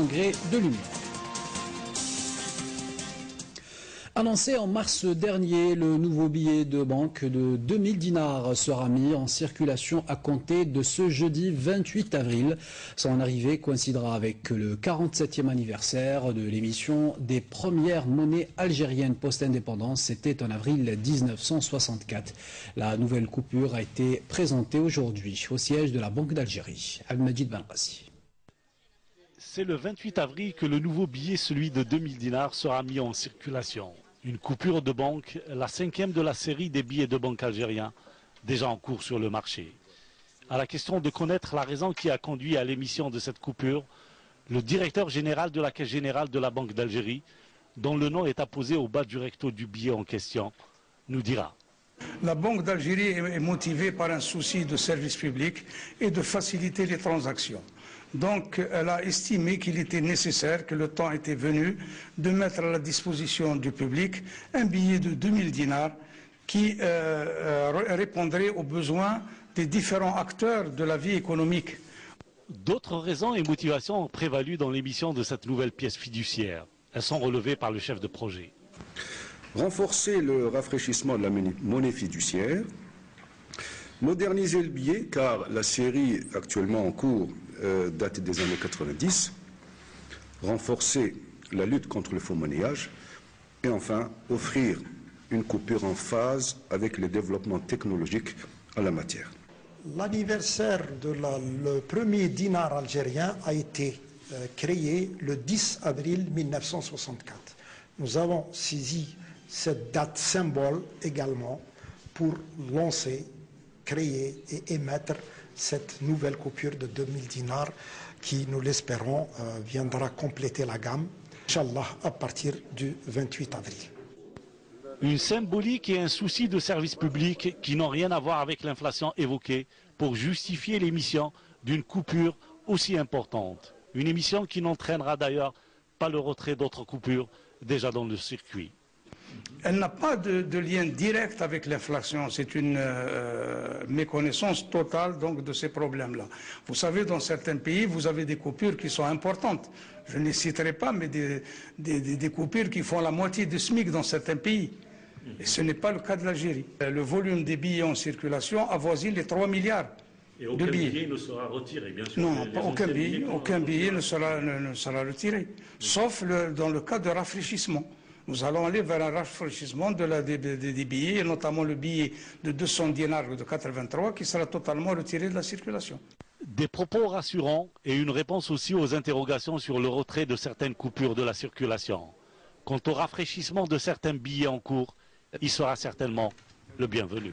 degrés de lumière. Annoncé en mars dernier, le nouveau billet de banque de 2000 dinars sera mis en circulation à compter de ce jeudi 28 avril. Son arrivée coïncidera avec le 47e anniversaire de l'émission des premières monnaies algériennes post-indépendance. C'était en avril 1964. La nouvelle coupure a été présentée aujourd'hui au siège de la Banque d'Algérie. Al-Majid Benrassi. C'est le 28 avril que le nouveau billet, celui de 2000 dinars, sera mis en circulation. Une coupure de banque, la 5e de la série des billets de banque algériens, déjà en cours sur le marché. À la question de connaître la raison qui a conduit à l'émission de cette coupure, le directeur général de la Caisse générale de la Banque d'Algérie, dont le nom est apposé au bas du recto du billet en question, nous dira. La Banque d'Algérie est motivée par un souci de service public et de faciliter les transactions. Donc, elle a estimé qu'il était nécessaire, que le temps était venu, de mettre à la disposition du public un billet de 2000 dinars qui répondrait aux besoins des différents acteurs de la vie économique. D'autres raisons et motivations ont prévalu dans l'émission de cette nouvelle pièce fiduciaire. Elles sont relevées par le chef de projet. Renforcer le rafraîchissement de la monnaie fiduciaire, moderniser le billet, car la série actuellement en cours date des années 90, renforcer la lutte contre le faux monnayage et enfin offrir une coupure en phase avec les développements technologiques en la matière. L'anniversaire le premier dinar algérien a été créé le 10 avril 1964. Nous avons saisi cette date symbole également pour lancer, créer et émettre cette nouvelle coupure de 2000 dinars qui, nous l'espérons, viendra compléter la gamme, Inch'Allah, à partir du 28 avril. Une symbolique et un souci de service public qui n'ont rien à voir avec l'inflation évoquée pour justifier l'émission d'une coupure aussi importante. Une émission qui n'entraînera d'ailleurs pas le retrait d'autres coupures déjà dans le circuit. Elle n'a pas de lien direct avec l'inflation. C'est une méconnaissance totale donc, de ces problèmes-là. Vous savez, dans certains pays, vous avez des coupures qui sont importantes. Je ne les citerai pas, mais des coupures qui font la moitié du SMIC dans certains pays. Et ce n'est pas le cas de l'Algérie. Le volume des billets en circulation avoisine les 3 milliards. Et aucun billet ne sera retiré, bien sûr. Non, aucun billet ne sera retiré, sauf dans le cas de rafraîchissement. Nous allons aller vers un rafraîchissement des billets, et notamment le billet de 200 dinars de 83 qui sera totalement retiré de la circulation. Des propos rassurants et une réponse aussi aux interrogations sur le retrait de certaines coupures de la circulation. Quant au rafraîchissement de certains billets en cours, il sera certainement le bienvenu.